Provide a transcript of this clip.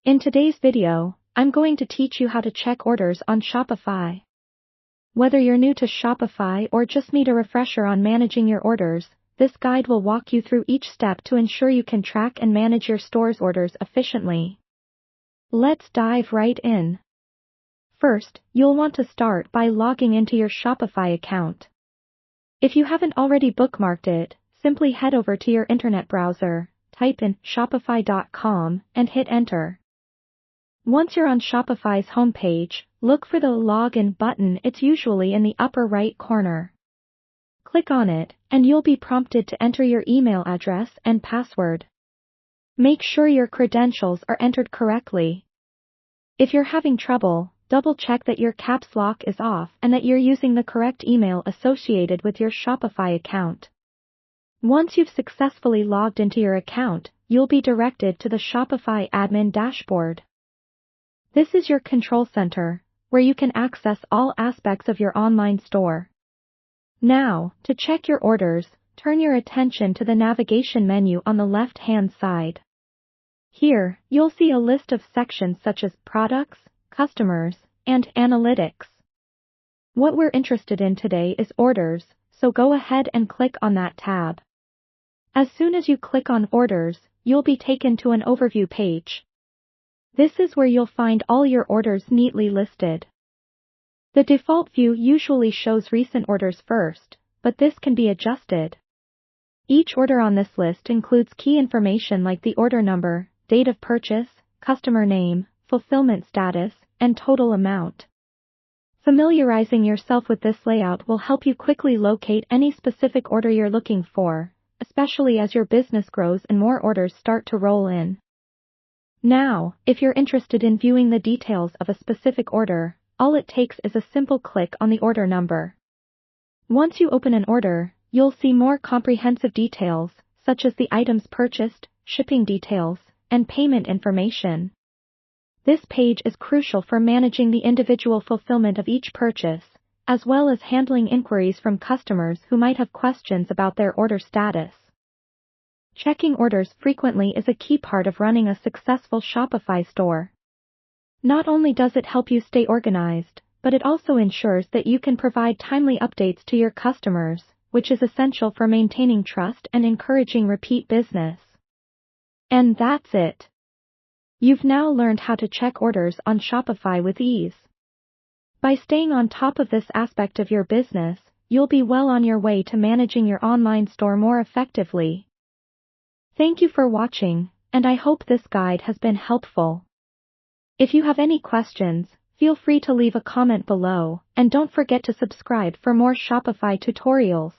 In today's video, I'm going to teach you how to check orders on Shopify. Whether you're new to Shopify or just need a refresher on managing your orders, this guide will walk you through each step to ensure you can track and manage your store's orders efficiently. Let's dive right in. First, you'll want to start by logging into your Shopify account. If you haven't already bookmarked it, simply head over to your internet browser, type in shopify.com, and hit enter. Once you're on Shopify's homepage, look for the Login button. It's usually in the upper right corner. Click on it, and you'll be prompted to enter your email address and password. Make sure your credentials are entered correctly. If you're having trouble, double-check that your caps lock is off and that you're using the correct email associated with your Shopify account. Once you've successfully logged into your account, you'll be directed to the Shopify admin dashboard. This is your control center, where you can access all aspects of your online store. Now, to check your orders, turn your attention to the navigation menu on the left-hand side. Here, you'll see a list of sections such as Products, Customers, and Analytics. What we're interested in today is Orders, so go ahead and click on that tab. As soon as you click on Orders, you'll be taken to an overview page. This is where you'll find all your orders neatly listed. The default view usually shows recent orders first, but this can be adjusted. Each order on this list includes key information like the order number, date of purchase, customer name, fulfillment status, and total amount. Familiarizing yourself with this layout will help you quickly locate any specific order you're looking for, especially as your business grows and more orders start to roll in. Now, if you're interested in viewing the details of a specific order, all it takes is a simple click on the order number. Once you open an order, you'll see more comprehensive details, such as the items purchased, shipping details, and payment information. This page is crucial for managing the individual fulfillment of each purchase, as well as handling inquiries from customers who might have questions about their order status. Checking orders frequently is a key part of running a successful Shopify store. Not only does it help you stay organized, but it also ensures that you can provide timely updates to your customers, which is essential for maintaining trust and encouraging repeat business. And that's it. You've now learned how to check orders on Shopify with ease. By staying on top of this aspect of your business, you'll be well on your way to managing your online store more effectively. Thank you for watching, and I hope this guide has been helpful. If you have any questions, feel free to leave a comment below, and don't forget to subscribe for more Shopify tutorials.